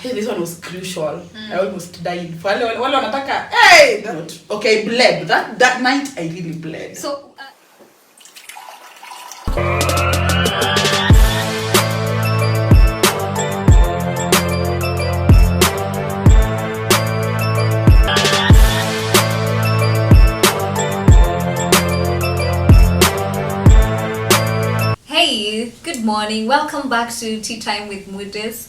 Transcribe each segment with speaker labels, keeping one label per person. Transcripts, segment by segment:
Speaker 1: hey, this one was crucial. I almost died. Wale wanataka, hey, okay, I bled. That night I really bled.
Speaker 2: So good morning, welcome back to Tea Time with MUDIS.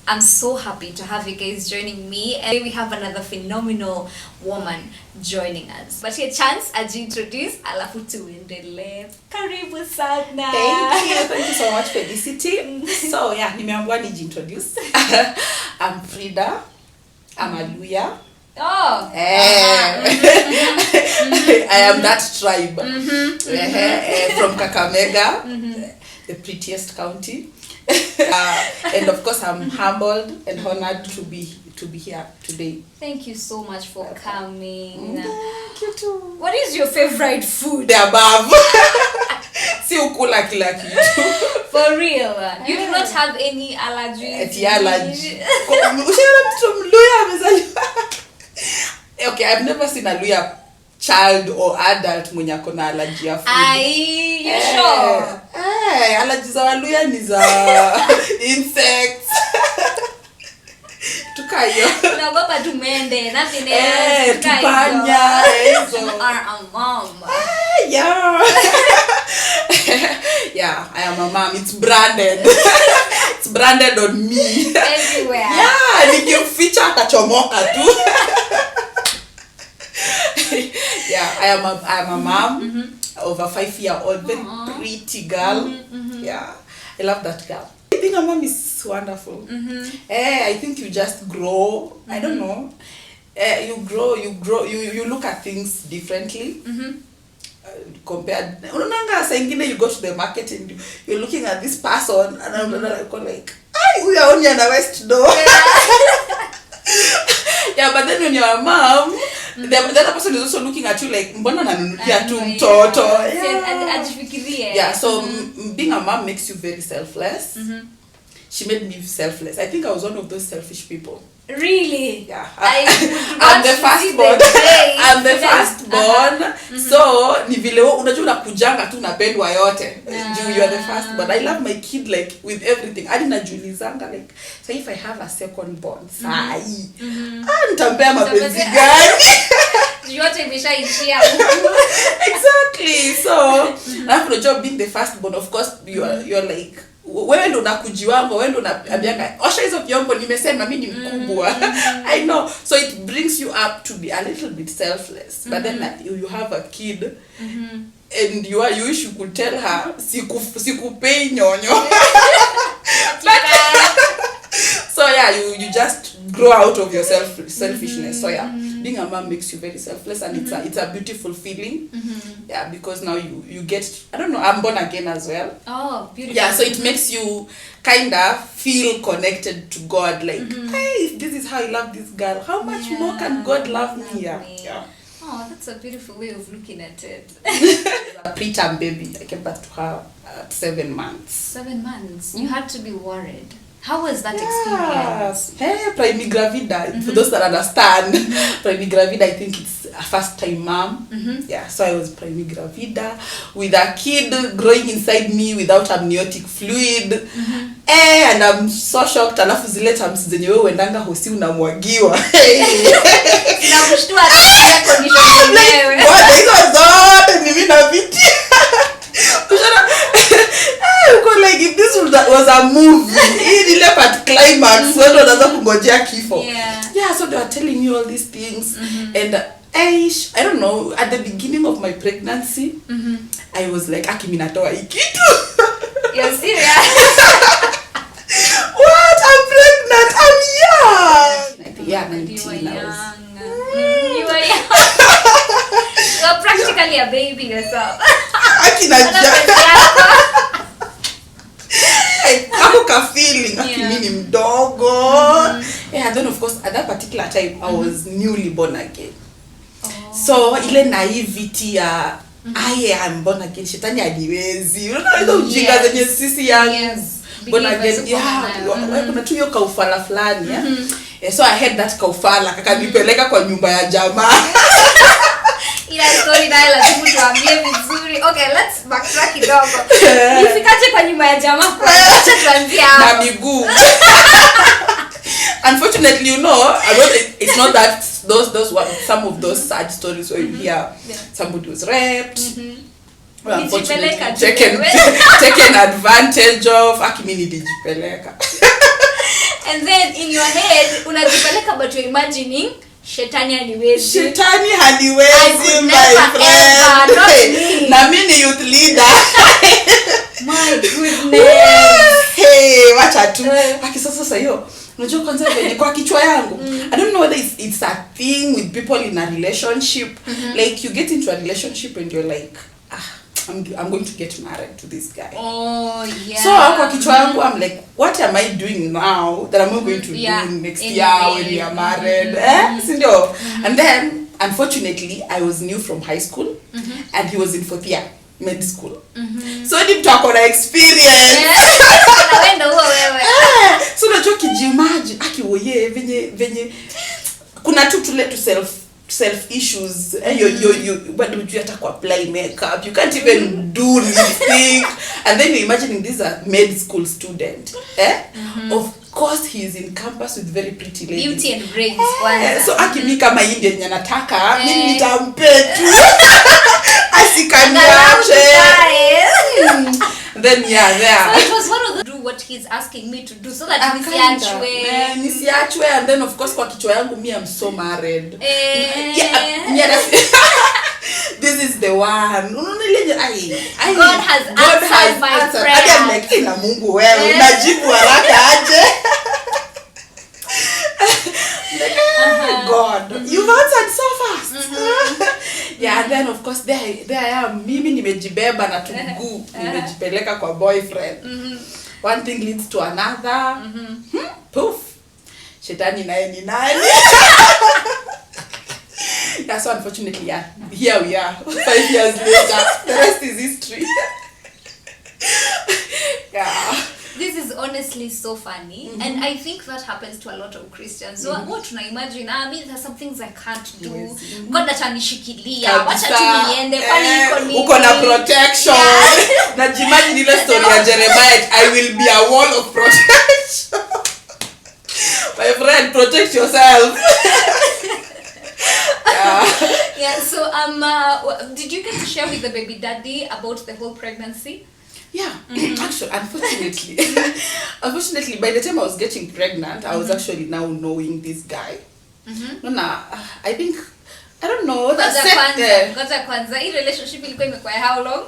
Speaker 2: I'm so happy to have you guys joining me, and we have another phenomenal woman joining us. But a chance introduce alafu tuendelee. Karibu sana.
Speaker 1: Thank you so much, Felicity. So yeah, nimeambiwa introduce. I'm Fridah. I'm a lawyer.
Speaker 2: Oh,
Speaker 1: I am that tribe from Kakamega, the prettiest county, and of course I'm humbled and honored to be here today.
Speaker 2: Thank you so much for coming.
Speaker 1: Thank you too.
Speaker 2: What is your favorite food?
Speaker 1: The above. Si ukula kila kitu.
Speaker 2: For real, you do not have any allergies?
Speaker 1: Allergy. Okay, I've never seen a lawyer child or adult mwenye akona allergy ya food.
Speaker 2: You sure?
Speaker 1: Allergies za waluya ni za insects. Tukayo.
Speaker 2: Naogopa tumende, nothing else.
Speaker 1: Tupanya.
Speaker 2: You are a mom.
Speaker 1: Yeah. Yeah, I am a mom. It's branded. It's branded on me.
Speaker 2: Everywhere.
Speaker 1: Yeah, nikificha atachomoka tu. Yeah, I am a mom of a 5-year-old, very pretty girl. Yeah, I love that girl. I think a mom is wonderful. I think you just grow. I don't know. You grow. You look at things differently. Compared, you go to the market and you're looking at this person and I'm like, we are only on the west door. Yeah, but then when you're a mom, the other person is also looking at you like, mbona nanunulia tu mtoto. Yeah, so being a mom makes you very selfless. She made me selfless. I think I was one of those selfish people.
Speaker 2: Really?
Speaker 1: Yeah.
Speaker 2: I'm
Speaker 1: the firstborn. I'm the firstborn. So ni vile unajua unakujanga tu unapendwa yote. You are the firstborn. I love my kid like with everything. Hadi najulizanga like, so if I have a second born, sai. Nitampea mapenzi gani?
Speaker 2: Yote imeshaishia.
Speaker 1: Exactly. So, after the job being the firstborn, of course you're like, wewe ndo unakujiwango, wewe ndo unaambianga osha hizo vyombo, nimesema mimi ni mkubwa. I know. So it brings you up to be a little bit selfless. But then you have a kid and you wish you could tell her sikupei nyonyo. So yeah, you just grow out of your selfishness. So yeah, being a mom makes you very selfless, and it's a beautiful feeling. Yeah, because now you get, I don't know, I'm born again as well.
Speaker 2: Oh, beautiful.
Speaker 1: Yeah, so it makes you kind of feel connected to God. Like, hey, if this is how I love this girl, how much more can God love me? Yeah.
Speaker 2: Oh, that's a beautiful way of looking at it.
Speaker 1: A preterm baby. I came back to her at 7 months.
Speaker 2: 7 months. You had to be worried. How was that experience?
Speaker 1: Hey, primigravida. For those that understand, primigravida, I think it's a first-time mom. Yeah, so I was primigravida with a kid growing inside me without amniotic fluid. And I'm so shocked. Alafu zile times zenye wewe uendanga hosi unamwagiwa.
Speaker 2: Nakushtua hata condition yenyewe.
Speaker 1: What hizo zote ni mimi na viti. Like if this was a movie, in the part climax, so unaanza kungojea kifo. Yeah, so they were telling you all these things, and I don't know, at the beginning of my pregnancy, I was like, aki mimi natoa hii kitu.
Speaker 2: You're serious?
Speaker 1: What? I'm pregnant. I'm young. I think, yeah, 19.
Speaker 2: You were young. You were young. You're practically a baby yourself.
Speaker 1: Aki na ako ka feeling mimi ni mdogo. Yeah, then of course at that particular time I was newly born again. So ile naivety I am born again, shetani hadiwezi. Unaona hizo ujinga zenye sisi young born again, kuna tu hiyo kaufala fulani, so I had that kaufala, kakanipeleka kwa nyumba ya jamaa.
Speaker 2: Ila story nayo lazima tuambie vizuri. Okay, let's backtrack kidogo. Nifikaje kwa nyumba ya jamaa? Acha tuanzie hapo.
Speaker 1: Na miguu. Unfortunately, it's not that those were some of those sad stories where you hear somebody was raped. Well, unfortunately, taken advantage of. Akimini dijipeleka.
Speaker 2: And then in your head, unajipeleka but you're imagining Shetani haniwezi.
Speaker 1: Shetani haniwezi, my friend. Na mimi youth leader.
Speaker 2: My goodness.
Speaker 1: Hey, wacha tu. Sasa hiyo. Unajua kwanza venye kwa kichwa yangu. I don't know whether it's a thing with people in a relationship. Like you get into a relationship and you're like, I'm going to get married to this guy.
Speaker 2: Oh, yeah.
Speaker 1: So kwa kichwa yangu I'm like, what am I doing now that I'm not going to do next year when we are married? Sindio? And then unfortunately I was new from high school and he was in 4th year med school. So ni mtu akona experience.
Speaker 2: Nawenda huo wewe.
Speaker 1: So unajua kijimaji akiwoye venye kuna tu tule to self issues. You but you have to apply makeup, you can't even do lipstick, and then you're imagining this a med school student. Of course he is in campus with very pretty ladies.
Speaker 2: Beauty and brains kwanza.
Speaker 1: So akimi kama Indian yanataka mimi nitampe tu. Asikaniache. Then there.
Speaker 2: So it was one of the do what he's asking me to do so that
Speaker 1: nisiachwe, and then of course kwa kichwa yangu me I'm so married. This is the one.
Speaker 2: God has answered my prayer.
Speaker 1: I'm like, ina Mungu wewe unajibu haraka aje. God, you've answered so fast. And then of course there I am, mimi nimejibeba na tugu nimejipeleka kwa boyfriend. One thing leads to another. Poof, Shetani naye ni nani? So unfortunately, here we are 5 years later. The rest is history.
Speaker 2: This is honestly so funny, and I think that happens to a lot of Christians. So what tuna imagine, there's some things I can't do. God atanishikilia, wacha tu niende kwani iko nini?
Speaker 1: Uko na protection. Na jimagine ile story ya Jeremiah, I will be a wall of protection. My friend, protect yourself.
Speaker 2: So did you get to share with the baby daddy about the whole pregnancy?
Speaker 1: Actually, unfortunately, by the time I was getting pregnant, I was actually now knowing this guy. I think, I don't know.
Speaker 2: Kwanza, hii relationship ilikuwa imekuwa how long?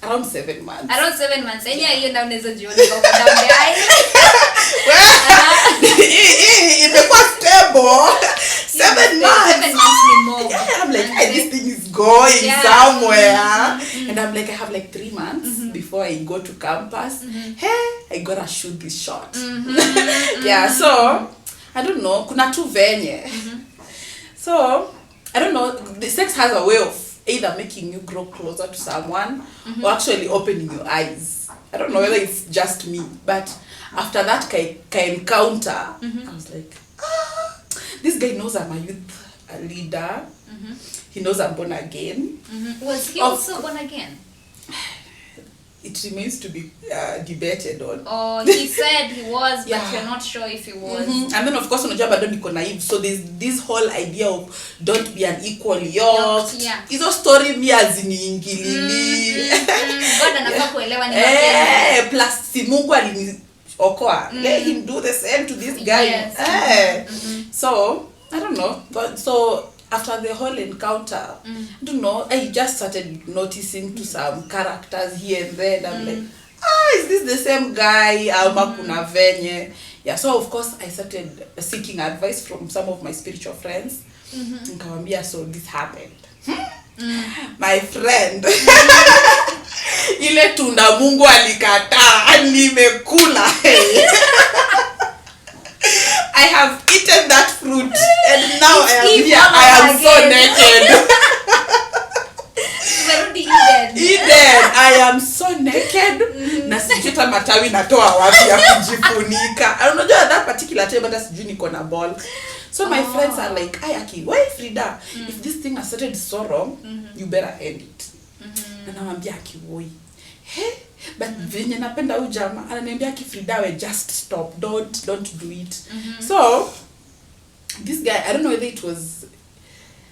Speaker 1: Around 7 months.
Speaker 2: Around 7 months. Hiyo ndio unaweza jiona kwa down the aisle.
Speaker 1: Imekuwa stable. 7 months.
Speaker 2: 7 months ni more.
Speaker 1: I'm like, this thing is going somewhere. And I'm like, I have like 3 months before I go to campus. Hey, I gotta shoot this shot. So I don't know. Kuna tu venye. So I don't know. The sex has a way of either making you grow closer to someone or actually opening your eyes. I don't know whether it's just me, but after that encounter, I was like, this guy knows I'm a youth leader. He knows I'm born again.
Speaker 2: Was he also born again?
Speaker 1: It remains to be debated on.
Speaker 2: Oh, he said he was, but you're not sure if he was.
Speaker 1: And then of course unajua bado niko naive, so there's this whole idea of don't be unequally yoked. Hizo story mi aziniingilili.
Speaker 2: God anafaa kuelewa ni mapenzi.
Speaker 1: Plus si Mungu aliniokoa. Let him do the same to this guy. So I don't know, but so after the whole encounter, I don't know, I just started noticing to some characters here and there, and I'm like, is this the same guy? Kuna venye. So of course I started seeking advice from some of my spiritual friends. Nikawambia, so this happened. My friend, ile tunda Mungu alikataa nimekula. I have eaten that fruit and now I am so naked. I am so naked. na sijui hata matawi natoa wapi ya kujifunika. Unajua that particular time hata sijui niko na ball. So my friends are like, Aki, why Frida? If this thing has started so wrong, you better end it. Na namwambia Aki, woi. Hey, but venye napenda huyu jamaa ananiambia Aki, Frida, we just stop. Don't do it. So this guy, I don't know whether it was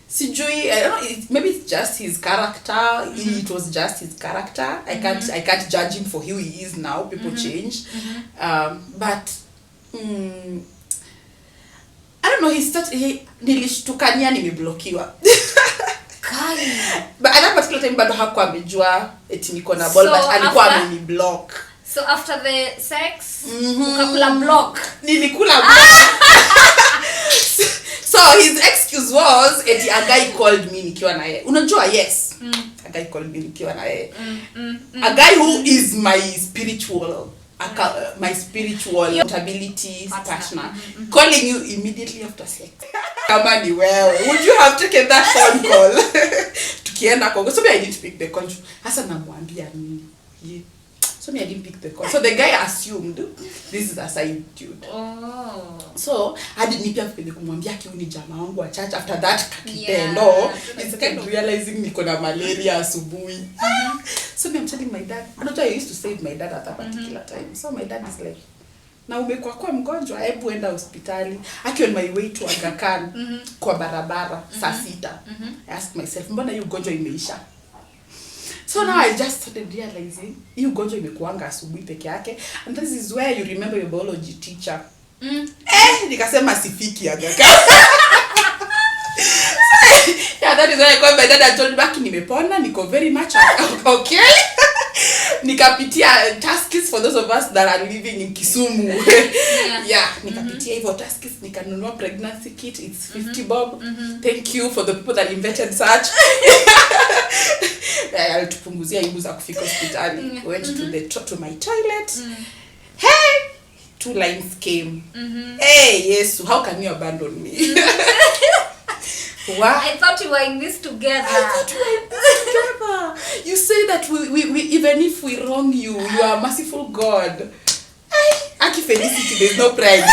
Speaker 1: sijui, I don't know, maybe it's just his character. It was just his character. I can't judge him for who he is now. People change. But I don't know, nilishtukania nimeblokiwa. But at that particular time bado hakuwa amejua eti niko na ball, but alikuwa ameniblock.
Speaker 2: So after the sex, ukakula block.
Speaker 1: Nilikula block. So his excuse was eti a guy called me nikiwa na yeye. Unajua, yes. A guy called me nikiwa na yeye. A guy who is my spiritual accountability partner. Calling you immediately after sex. Kama ni wewe, would you have taken that phone call? Tukienda Kongo. So I didn't pick the call. Hasa namwambia nini? Yeah. So I didn't pick the call. So the guy assumed this is a side dude.
Speaker 2: Oh.
Speaker 1: So hadi nipia vile kumwambia kiu ni jamaa wangu wa church after that kakitendo. It's kind of realizing niko na malaria asubuhi. So I'm telling my dad. I used to say my dad at that particular time. So my dad is like, na umekuwa kwa mgonjwa, hebu enda hospitali. Aki on my way to Aga Khan kwa barabara saa 6. I asked myself, mbona hiyo ugonjwa imeisha? So now I just started realizing hiyo ugonjwa imekuanga asubuhi peke yake, and this is where you remember your biology teacher. Nikasema sifiki Aga Khan. Yeah, that is why I called my dad and told back nimepona, niko very much okay. Nikapitia tasks for those of us that are living in Kisumu. Yeah, nikapitia hivyo tasks, nikanunua pregnancy kit, it's 50 bob. Thank you for the people that invented such. Alitupunguzia aibu za kufika hospitali. Went to my toilet. Hey, 2 lines came. Hey, yes, how can you abandon me? What?
Speaker 2: I thought you were in this together.
Speaker 1: You say that we even if we wrong you, you are a merciful God. Aki Felicity, there's no pride.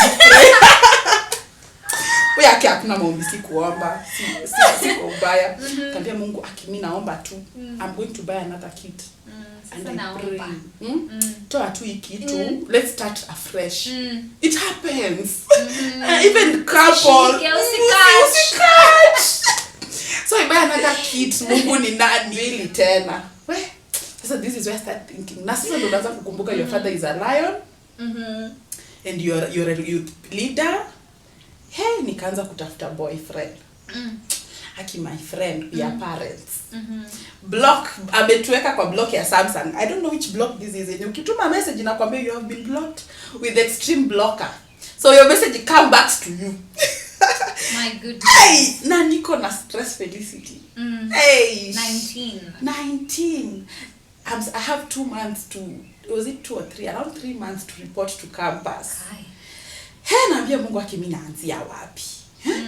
Speaker 1: Wewe Aki hakuna maombi kuomba. Si ubaya. Kaambia Mungu Aki, mimi naomba tu. I'm going to buy another kit. And I pray. Toa tu kitu. Let's start afresh. It happens. Even couple. So I buy another kit. Mungu ni nani really tena? So this is where I start thinking. Na sasa ndo naanza kukumbuka your father is a lion. And you're a youth leader. Hey, nikaanza kutafuta boyfriend. Aki my friend, we are parents. Block, ametuweka kwa block ya Samsung. I don't know which block this is. Ukituma message inakwambia you have been blocked with extreme blocker. So your message come back to you.
Speaker 2: My goodness.
Speaker 1: Hey, na niko na stress Felicity. Hey, 19. I have 2 months to, was it 2 or 3? Around 3 months to report to campus. Hey, naambia Mungu Aki, mimi naanzia wapi?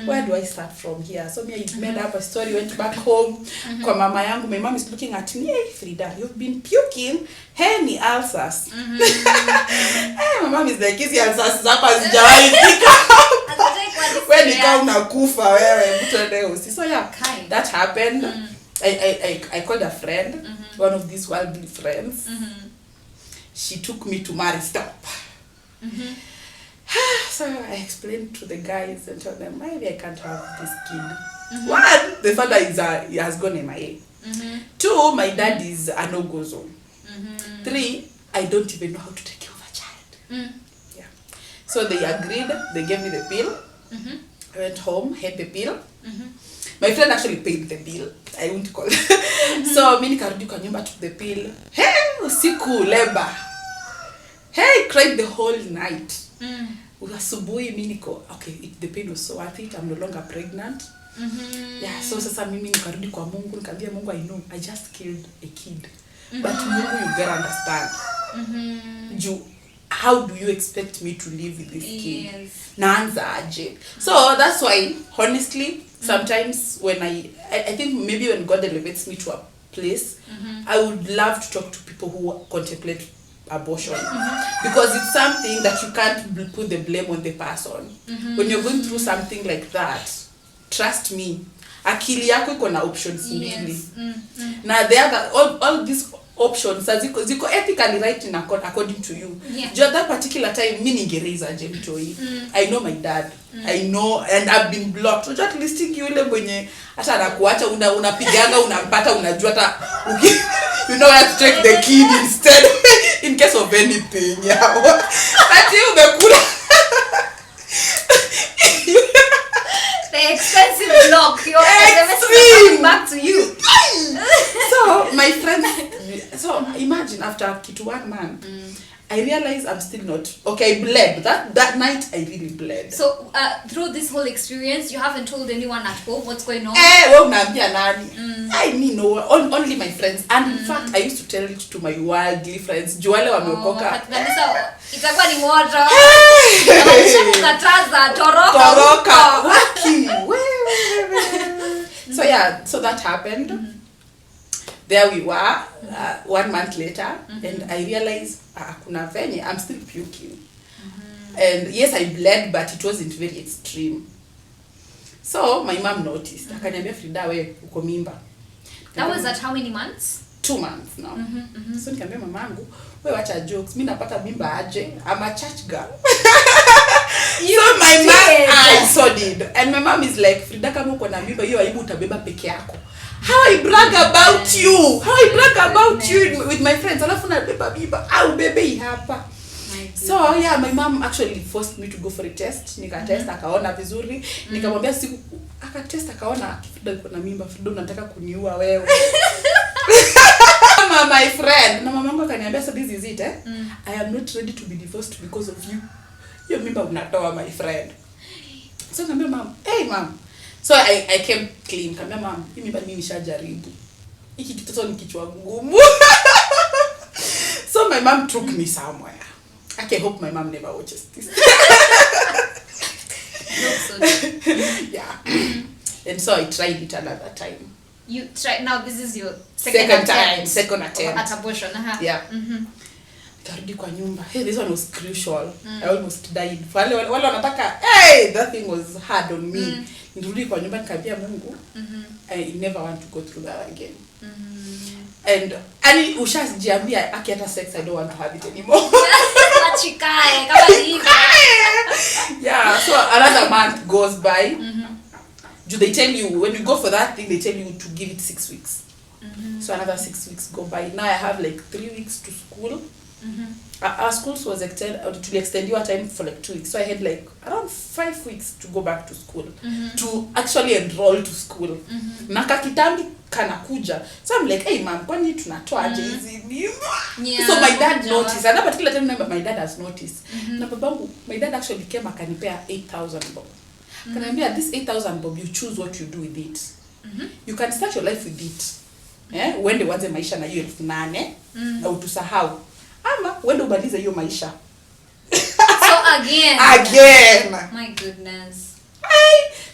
Speaker 1: Where do I start from here? So me, I made up a story, went back home. Kwa mama yangu, my mom is looking at me. Hey, Frida, you've been puking. Hey, ni ulcers. Hey, my mom is like, hizi ulcers hapa zijawahi fika. Wewe nika unakufa wewe, mtende usi. So yeah, that happened. I called a friend, one of these worldly friends. She took me to marry stop. So I explained to the guys and told them, maybe I can't have this kid. 1, the father he has gone MIA. 2, my dad is a no-go zone. 3, I don't even know how to take care of a child. Yeah. So they agreed, they gave me the pill. I went home, had the pill. My friend actually paid the bill. I won't call. So mimi nikarudi kwa nyumba, took the pill. Hey, usiku labor. Hey, cried the whole night. Asubuhi mimi niko okay, the pain was so worth it. I'm no longer pregnant. Yeah, so sasa mimi nikarudi kwa Mungu, nikamwambia Mungu, I know I just killed a kid. But Mungu, you gotta understand. How do you expect me to live with this kid?
Speaker 2: Yes.
Speaker 1: Naanza aje. So that's why honestly sometimes when I think maybe when God elevates me to a place, I would love to talk to people who contemplate abortion because it's something that you can't put the blame on the person. When you're going through something like that, trust me, akili yako iko na options mbili. Na the other all these options ziko ethically right in according to you. Just that particular time mimi ningeraise aje mtoi. I know my dad. I know, and I've been blocked. So just listing yule mwenye hata anakuacha unapiganga unampata unajua hata you know how to take the kid instead in case of anything. Yeah. Ati umekula
Speaker 2: the expensive block. Your coming back to you.
Speaker 1: So my friend, so imagine after kitu 1 month, I realized I'm still not okay. I bled that night. I really bled.
Speaker 2: So through this whole experience, you haven't told anyone at home what's going on?
Speaker 1: Unaambia nani? I know only my friends, and in fact I used to tell it to my worldly friends. Juale wameokoka.
Speaker 2: Itakuwa ni moto. Kukataza
Speaker 1: toroka. Waki. So yeah, so that happened. There we were 1 month later, and I realized kuna venye I'm still puking. And yes, I bled, but it wasn't very extreme. So my mom noticed. Akaniambia, Frida, wewe uko mimba.
Speaker 2: That was at how many months?
Speaker 1: 2 months now. So nikamwambia mamangu, wewe acha jokes. Mimi napata mimba aje? I'm a church girl. So my mom, I so did. And my mom is like, Frida, kama uko na mimba hiyo aibu utabeba peke yako. How I brag about you. How I brag about you with my friends. Alafu na beba mimba. Au bebe hapa. So yeah, my mom actually forced me to go for a test. Nika test akaona vizuri. Nikamwambia siku akatest akaona Frida uko na mimba. Frida unataka kuniua wewe. My friend. Na mamangu akaniambia, so this is it I am not ready to be divorced because of you. Hiyo mimba unatoa, my friend. So nikamwambia mom, hey mom. So I came clean. Nikamwambia mom, hii mimba mimi nishajaribu. Hiki kitoto ni kichwa ngumu. So my mom took me somewhere. I hope my mom never watches this. Yeah. And so I tried it another time.
Speaker 2: You tried, now this is your
Speaker 1: second attempt.
Speaker 2: At abortion.
Speaker 1: Yeah. Karudi kwa nyumba. Hey, this one was crucial. I almost died. Wale wanataka, hey, that thing was hard on me. Nirudi kwa nyumba nikaambia Mungu, I never want to go through that again. And ushajiambia hata sex I don't want to have it anymore.
Speaker 2: Achikae kama hivi.
Speaker 1: Yeah, so another month goes by. Do they tell you when you go for that thing, they tell you to give it 6 weeks. So another 6 weeks go by. Now I have like 3 weeks to school. Our schools was extend your time for like 2 weeks. So I had like around 5 weeks to go back to school, to actually enroll to school. Na kakitambi kanakuja. So I'm like, hey mom, kwani tunatoa aje hizi mimba? So my dad noticed. At that particular time my dad has noticed. Na babangu, my dad actually came akanipea 8,000 bob. Kananiambia, this 8,000 bob, you choose what you do with it. You can start your life with it. Uende uanze maisha na hiyo 8,000 na utusahau. Ama uende ubadilishe hiyo maisha.
Speaker 2: So again.
Speaker 1: My
Speaker 2: goodness.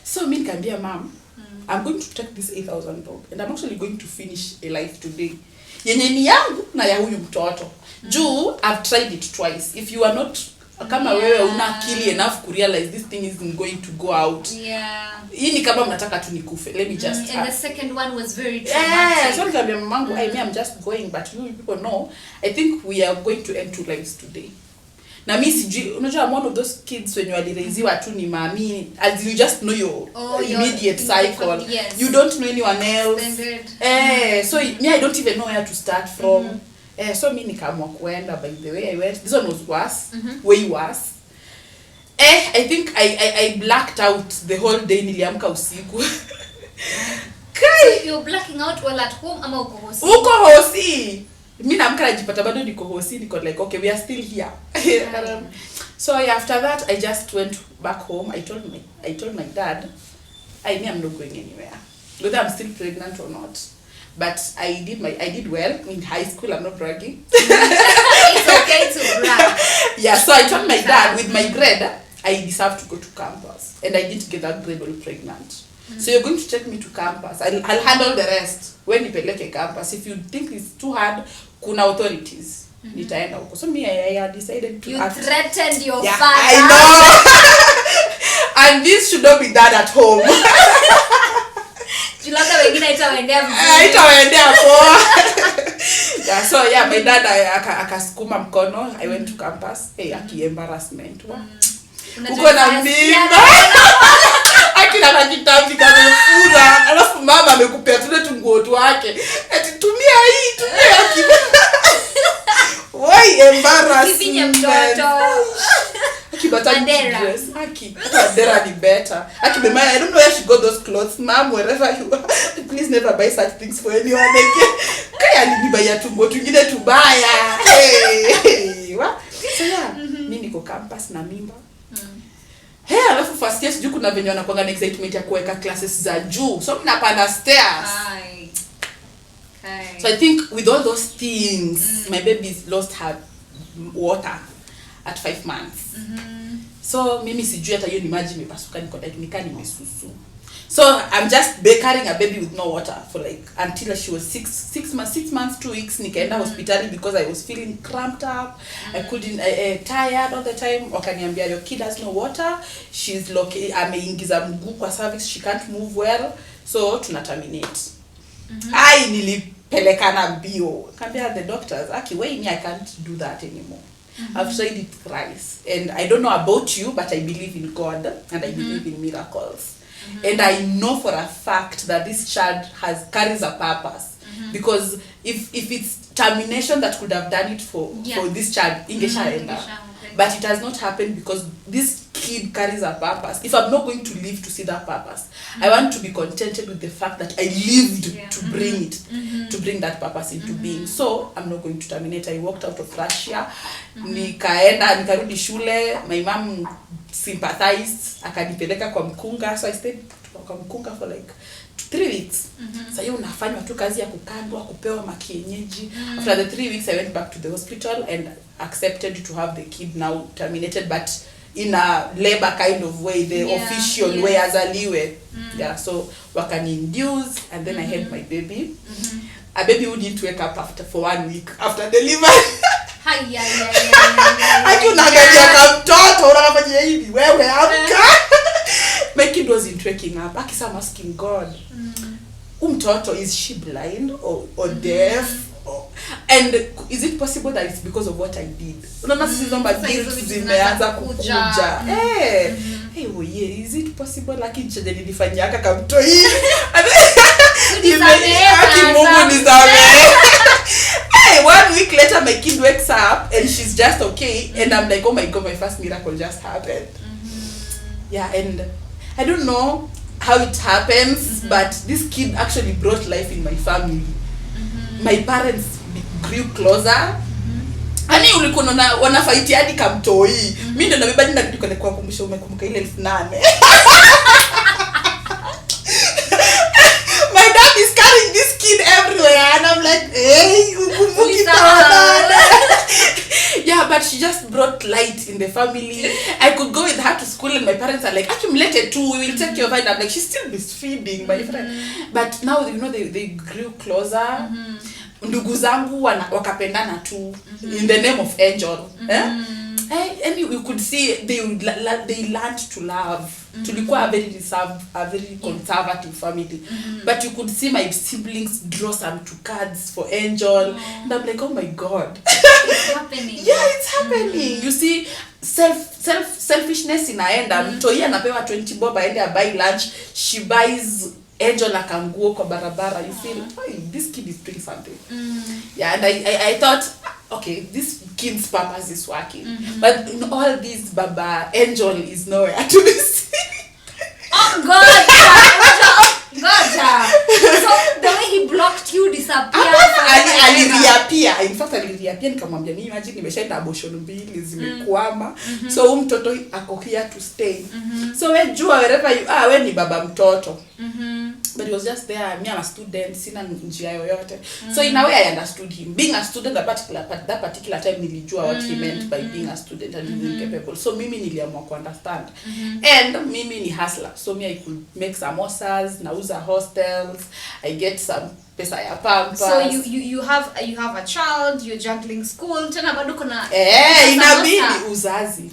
Speaker 1: So mimi nikamwambia mom, I'm going to take this 8,000 bob and I'm actually going to finish a life today. Yenye ni yangu na ya huyu mtoto. Juu I've tried it twice. If you are not kama wewe una akili enough to realize this thing isn't going to go out. Hii ni kama mnataka tu nikufe. Let me just
Speaker 2: and the second one was very traumatic.
Speaker 1: So nikamwambia mamangu, I'm just going, but you people know, I think we are going to end 2 lives today. Na mimi sijui, unajua I'm one of those kids when you alireziwa tu ni mami, as you just know your immediate cycle. You don't know anyone else. So me I don't even know where to start from. So mimi nikaamua kuenda. By the way I went, this one was worse, way worse. I think I blacked out the whole day. Niliamka usiku.
Speaker 2: So you're blacking out while at home ama uko hosi?
Speaker 1: Uko hosi. Mimi naamka najipata bado niko hosi, niko like okay, we are still here. So after that I just went back home. I told my dad, I'm not going anywhere, whether I'm still pregnant or not. But I did well in high school. I'm not bragging.
Speaker 2: It's okay to brag.
Speaker 1: Yeah, so I told my dad, with my grade, I deserve to go to campus. And I didn't get that grade while pregnant. So you're going to take me to campus. I'll handle the rest when you peleke campus. If you think it's too hard, kuna authorities. nitaenda huko. So me I decided to
Speaker 2: you threatened your father.
Speaker 1: I know. And this should not be done at home.
Speaker 2: Labda wengine itawaendea
Speaker 1: poa. Yeah, so yeah, my dad akasukuma mkono. I went to campus. Aki embarrassment. Uko na mimba. Akina na kitabu kamefura. Alafu mama amekupea tule tunguo wake. Eti tumia hii. Why embarrassment?
Speaker 2: Kivinye mtoto.
Speaker 1: Mandera. Mandera ni better. I don't know where she got those clothes. Mom, wherever you are, please never buy such things for anyone again. Kaya nibaya tumbo tungine tubaya. Hey. So yeah, mimi niko campus na mimba. Alafu first year sijui kuna venye wanakuanga na excitement ya kuweka classes za juu. So mimi napanda stairs. So I think with all those things, my baby lost her water at 5 months. So mimi sijui hata hiyo ni maji imepasuka niko like nimesusu. So I'm just carrying a baby with no water for like until she was 6 months 2 weeks. Nikaenda hospitali because I was feeling cramped up. I couldn't tired all the time. Wakaniambia your kid has no water. She's ameingiza mguu kwa cervix, she can't move well. So tunaterminate. I nilipelekana bio. Kambia the doctors, wait, I can't do that anymore. I've tried it thrice, and I don't know about you, but I believe in God and I believe in miracles. And I know for a fact that this child carries a purpose. Because if it's termination that could have done it for this child, ingeshaenda. But it has not happened because this kid carries a purpose. If I'm not going to live to see that purpose, I want to be contented with the fact that I lived to bring it, to bring that purpose into being. So I'm not going to terminate. I walked out of Russia. Nikarudi shule. My mom sympathized. Akanipeleka kwa mkunga. So I stayed kwa mkunga for like 3 weeks. So hiyo unafanywa tu kazi ya kukandwa, kupewa makienyeji. After the 3 weeks I went back to the hospital and accepted to have the kid now terminated, but in a labor kind of way, the official way azaliwe. Yeah, so wakani induce and then I had my baby. A baby who didn't wake up for 1 week after delivery. Unaangalia kama mtoto unafanya hivi wewe amka. My kid wasn't waking up. Akisa I'm asking God, mtoto, is she blind or deaf? And is it possible that it's because of what I did? Unaona sisi zomba guilt zimeanza kukuja. Is it possible like chenye nilifanyaka kama mtoi? Mungu nisamehe. 1 week later my kid wakes up and she's just okay, and I'm like, oh my God, my first miracle just happened. Yeah, and I don't know how it happens, but this kid actually brought life in my family. My parents grew closer. Ani ulikuwa wanafight hadi kamtoi. Mimi ndo nabeba ndio nilikuwa kwa kumbusha umekumbuka ile 8,000. My dad is carrying this kid everywhere and I'm like, hey, ukumbuki sana. Yeah, but she just brought light in the family. I could go with her to school and my parents are like, accumulated too, we will take care of her. And I'm like, she's still breastfeeding, my friend. But now, you know, they grew closer. Ndugu zangu wakapendana tu in the name of Angel. And you could see they learned to love. Tulikuwa a very reserved, a very conservative family. But you could see my siblings draw some two cards for Angel. And I'm like, oh my God.
Speaker 2: It's happening.
Speaker 1: Yeah, it's happening. You see, selfishness inaenda. Mtoi anapewa 20 bob aende buy lunch. She buys Angel akanguo kwa barabara. You feel, oh, this kid is doing something. Yeah, and I thought, okay, this kid's purpose is working. But in all this, Baba, Angel is nowhere to be seen.
Speaker 2: Oh God! God! So the way he blocked you disappeared.
Speaker 1: Alireappear. In fact, alireappear nikamwambia mimi imagine nimeshaenda abortion 2 zimekwama. So mtoto ako here to stay. So we jua wherever you are, we ni baba mtoto. But he was just there, me I'm a student, sina njia yoyote. So in a way I understood him. Being a student at that particular time nilijua what he meant by being a student and being capable. So mimi niliamua ku understand. And mimi ni hustler. So me I could make samosas, nauza hostels, I get some pesa ya Pampers.
Speaker 2: So you have a child, you're juggling school, tena bado kuna
Speaker 1: inabidi uzazi.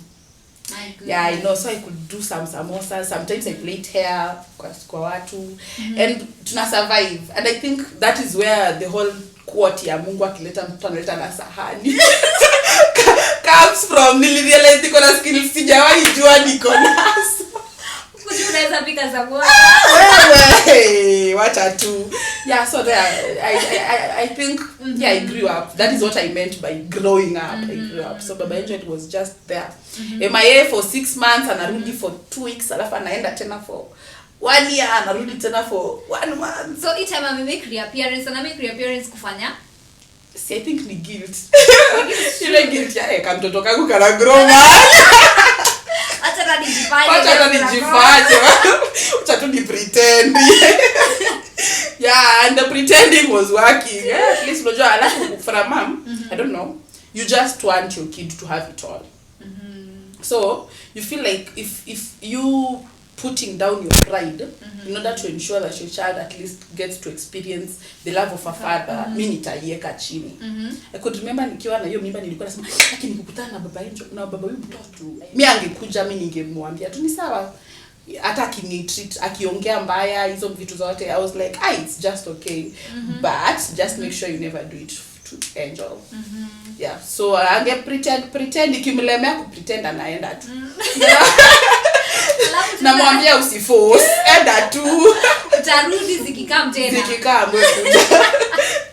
Speaker 1: Yeah, I know. So I could do some samosas. Sometimes I plait hair kwa watu and tuna survive. And I think that is where the whole quote ya Mungu akileta mtu analeta na sahani comes from. Nilirealize niko na skills sijawahi jua niko nazo.
Speaker 2: Unaweza pika samosa.
Speaker 1: Wewe wacha tu. Yeah, so there I think I grew up. That is what I meant by growing up. I grew up. So Baba Angel was just there. MIA for 6 months, anarudi for 2 weeks, alafu anaenda tena for 1 year, anarudi tena for 1 month.
Speaker 2: So each time I make reappearance kufanya?
Speaker 1: See, I think ni guilt. Ile guilt ya kamtoto kangu kana grow man.
Speaker 2: Acha nijifanye.
Speaker 1: Acha tu ni pretend. Yeah, and the pretending was working. Yeah, at least unajua alafu for a mom, I don't know. You just want your kid to have it all. So, you feel like if you putting down your pride in order to ensure that your child at least gets to experience the love of a father, mimi nitaiweka chini. I could remember nikiwa na hiyo mimba nilikuwa nasema lakini nikikutana na baba Angel na baba huyu mtoto. Mimi angekuja mimi ningemwambia tu ni sawa. Hata akinitreat akiongea mbaya hizo vitu zote I was like it's just okay. But just make sure you never do it to Angel. Yeah, so ange pretend ikimlemea ku pretend anaenda tu. Namwambia usiforce, enda tu.
Speaker 2: Utarudi zikikam tena.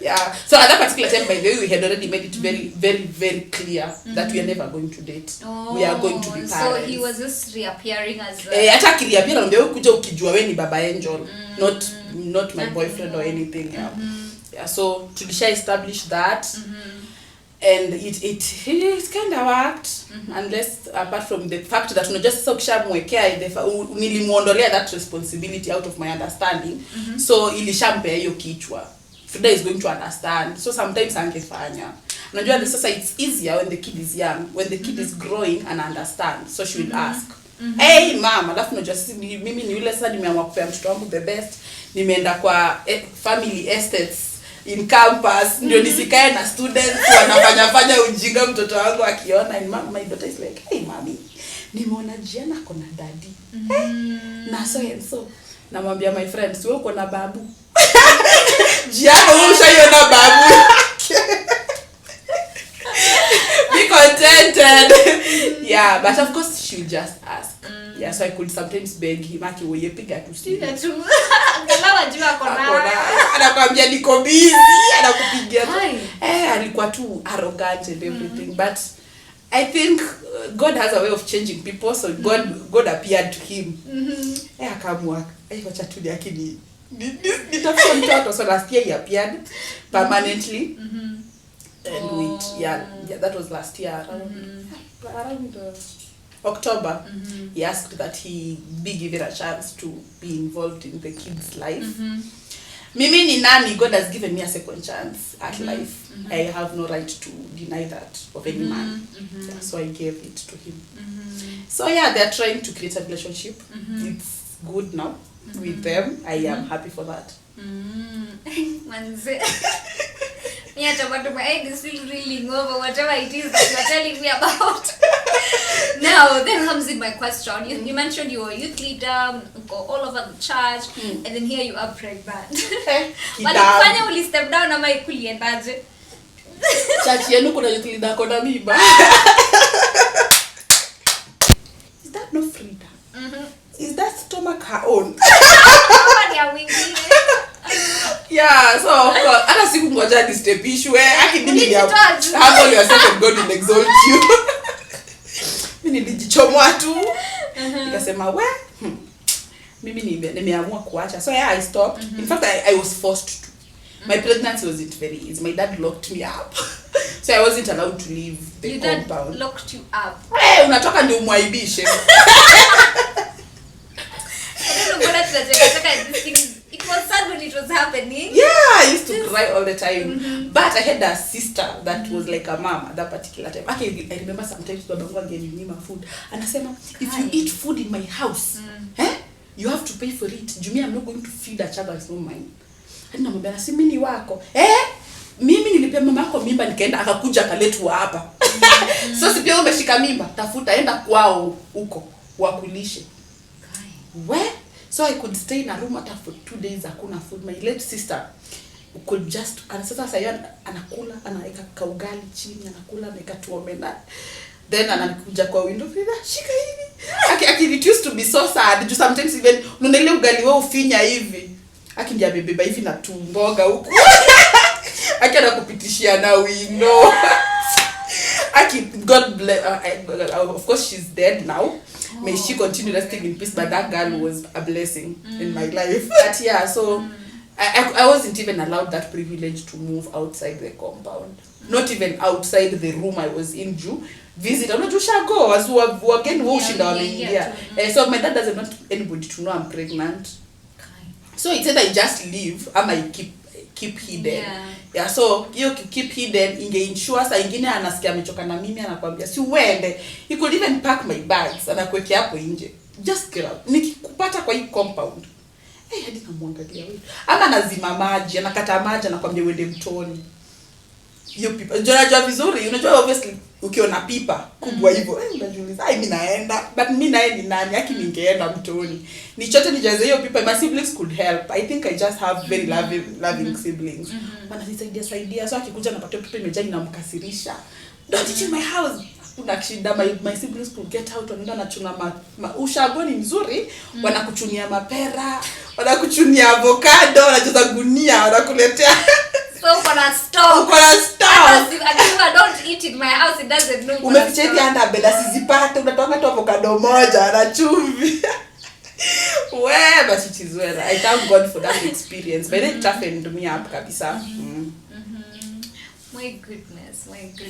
Speaker 1: Yeah. So at that particular time, by the way, we had already made it very, very, very clear that we are never going to date. We are going to be parents.
Speaker 2: So he was just reappearing as
Speaker 1: hata kiriapia naambia wewe kuja ukijua wewe ni Baba Angel, not my boyfriend or anything. Yeah. So tulisha establish that. And it kind of worked, unless apart from the fact that unajua sasa ukishamwekea nilimuondolea that responsibility out of my understanding. So ilishampea hiyo kichwa. Frida is going to understand. So sometimes angefanya. Unajua sasa it's easier when the kid is young, when the kid is growing and understands. So she will ask, hey mama, alafu unajua mimi ni yule sasa nimeamua kupea mtoto wangu the best. Nimeenda kwa family estates in campus, ndio nisikae na students wanafanya ujinga mtoto wangu akiona. And my daughter is like, hey mami, nimeona Jiana kona daddy. Na so and so. Namwambia my friends, wewe uko na babu. Jiana ushaiona babu. Be contented. Yeah, but of course she will just ask. Yeah, so I could sometimes beg him akiwe piga tu simu.
Speaker 2: Ngalawa jua kona.
Speaker 1: Anakuambia niko busy, anakupigia tu. Alikuwa tu arrogant and everything, but I think God has a way of changing people, so God appeared to him. Akamwa, acha tu yake nitafuta mtoto. So last year he appeared permanently. And that was last year around October. He asked that he be given a chance to be involved in the kid's life. Mimi ni nani? God has given me a second chance at life. I have no right to deny that of any man. Yeah, so I gave it to him. So yeah, they're trying to create a relationship. It's good now with them. I am happy for that.
Speaker 2: Manze. Yeah, but my egg is still reeling over whatever it is that you're telling me about. Now, then comes in my question. You mentioned you were a youth leader, all over the church, and then here you are pregnant. But kufanya uli step down ama ikuliendaje?
Speaker 1: Church yenu kuna youth leader kona mimba. Is that no Frida? Is that stomach her own? Yeah, so of course, hata siku ngoja nistepishwe, akibidi ya humble yourself and God will exalt you. Mimi nilijichomoa tu. Nikasema mimi nimeamua kuacha. So yeah, I stopped. In fact, I was forced to. My pregnancy wasn't very easy. My dad locked me up. So I wasn't allowed to leave the compound.
Speaker 2: Your dad locked you up?
Speaker 1: Unatoka ndio umwaibishe.
Speaker 2: I don't know what this thing is was sad when it was happening.
Speaker 1: Yeah, I used to cry all the time. But I had a sister that was like a mom at that particular time. Okay, I remember sometimes babangu angeninyima food. Anasema, if you eat food in my house, you have to pay for it. Jumi, I'm not going to feed a child that's not mine. Hadi namwambia si mimi ni wako. Mimi nilipea mama yako mimba nikaenda akakuja akaletwa hapa. So si pia umeshika mimba, tafuta enda kwao huko wakulishe. So I could stay in a room for 2 days hakuna food. My late sister could just anakula anaweka kaugali chini anakula anaweka tuomena. Then anakuja kwa window shika hivi. It used to be so sad. Sometimes even unaile ugali wewe ufinya hivi. Akindia bebeba hivi na tumboga huko. Akaenda kupitishia na window. God bless of course she's dead now. May she continue resting in peace, but that girl was a blessing in my life. But yeah, so I wasn't even allowed that privilege to move outside the compound. Not even outside the room I was in. Visit. I'm not sure go as who again who should have. So my dad doesn't want anybody to know I'm pregnant. So it's either I just leave or I keep hidden. Yeah, so you keep hidden ensure saa ingine anasikia amechoka na mimi anakuambia si uende. He could even pack my bags anakuwekea hapo nje. Just get out. Nikikupata kwa hii compound. Hadi namwangalia wewe. Ama nazima maji, anakata maji anakuambia uende mtoni. Hiyo pipa. Unajua vizuri, unajua obviously ukiona pipa kubwa hivyo, unajiuliza mimi naenda, but mimi naye ni nani yake ningeenda mtoni. Ni chote nijaze hiyo pipa. My siblings could help. I think I just have very loving siblings. Wananisaidia. So akikuja napata pipa imejaa inamkasirisha. Don't eat in my house. Kuna shida. My siblings could get out wanaenda wanachuna ushagoni mzuri, wanakuchunia mapera, wanakuchunia avocado, wanajaza gunia, wanakuletea.
Speaker 2: So for a store. I don't eat in my house, it doesn't know.
Speaker 1: Umeficha hivi anda beda sizipate, unatoa tu avocado moja na chumvi. But it is well. I thank God for that experience. But it toughened me up kabisa.
Speaker 2: My goodness.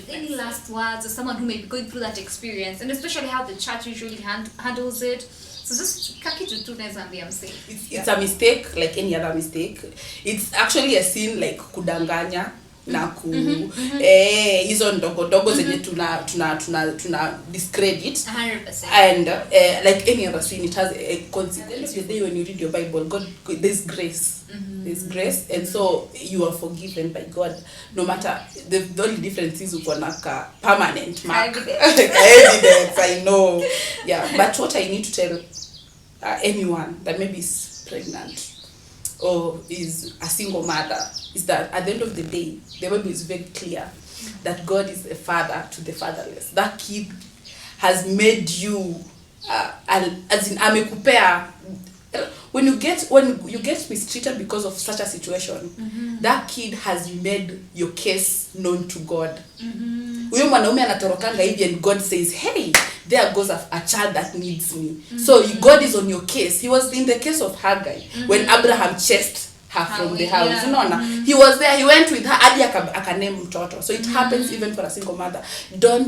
Speaker 2: Any last words or someone who may be going through that experience, and especially how the church usually handles it? So just kakitu tu naweza ambia msee.
Speaker 1: It's a mistake like any other mistake. It's actually a sin like kudanganya na hizo ndogo zenye tuna discredit
Speaker 2: 100%.
Speaker 1: And like any other sin, it has a consequence. The day when you read your Bible, God, there's grace. There's grace, and so you are forgiven by God. No matter the only difference is uko na permanent mark. Evidence, I know. Yeah, but what I need to tell anyone that maybe is pregnant or is a single mother is that at the end of the day, the Bible is very clear that God is a father to the fatherless. That kid has made you as in amekupea. When you get mistreated because of such a situation, that kid has made your case known to God. Huyo mwanaume anatorokanga hivi and God says, hey, there goes a child that needs me. So God is on your case. He was in the case of Hagar when Abraham chased her from the house. Unaona? He was there, he went with her hadi akaname mtoto. So it happens even for a single mother. Don't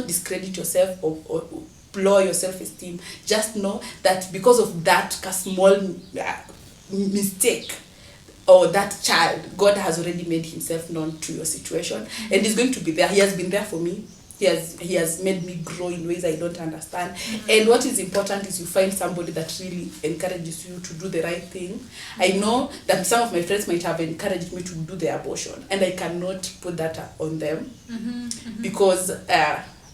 Speaker 1: discredit yourself or lower your self-esteem. Just know that because of that small mistake or that child, God has already made himself known to your situation, and he's going to be there. He has been there for me. He has made me grow in ways I don't understand. And what is important is you find somebody that really encourages you to do the right thing. I know that some of my friends might have encouraged me to do the abortion, and I cannot put that on them because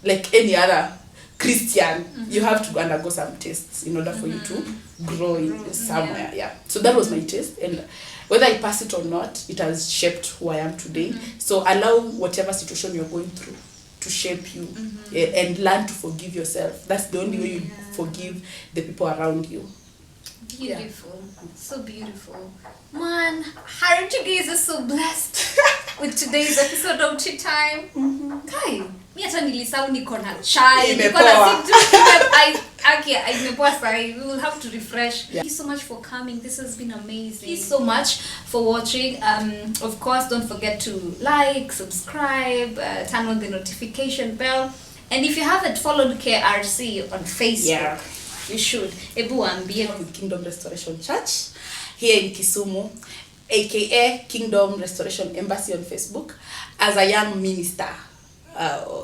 Speaker 1: like any other Christian, you have to undergo some tests in order for you to grow in somewhere. Yeah. So that was my test, and whether I pass it or not, it has shaped who I am today. So allow whatever situation you're going through to shape you, and learn to forgive yourself. That's the only way you forgive the people around you.
Speaker 2: Beautiful. Yeah. So beautiful. Man, aren't you guys are so blessed with today's episode of Tea Time? Kai, mi hata nilisahau niko na chai. Niko na situ. We will have to refresh. Yeah. Thank you so much for coming. This has been amazing. Thank you so much for watching. Of course, don't forget to like, subscribe, turn on the notification bell. And if you haven't followed KRC on Facebook, you should. Ebu ambie
Speaker 1: with Kingdom Restoration Church. here in Kisumu, aka Kingdom Restoration Embassy on Facebook, as a young minister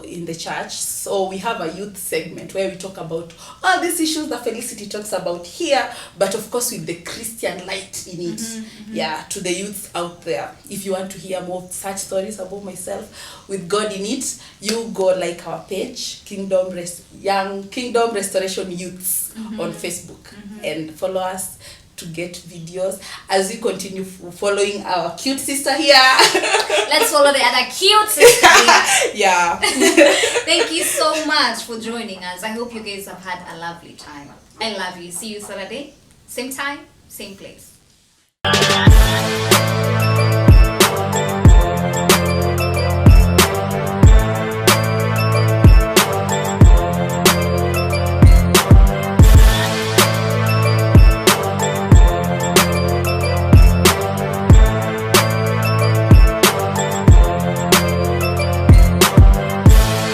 Speaker 1: in the church. So we have a youth segment where we talk about all these issues that Felicity talks about here, but of course with the Christian light in it. Yeah, to the youth out there. If you want to hear more of such stories about myself with God in it, you go like our page, Young Kingdom Restoration Youths on Facebook, and follow us to get videos as we continue following our cute sister here.
Speaker 2: Let's follow the other cute sister here.
Speaker 1: Yeah.
Speaker 2: Thank you so much for joining us. I hope you guys have had a lovely time. I love you. See you Saturday, same time, same place.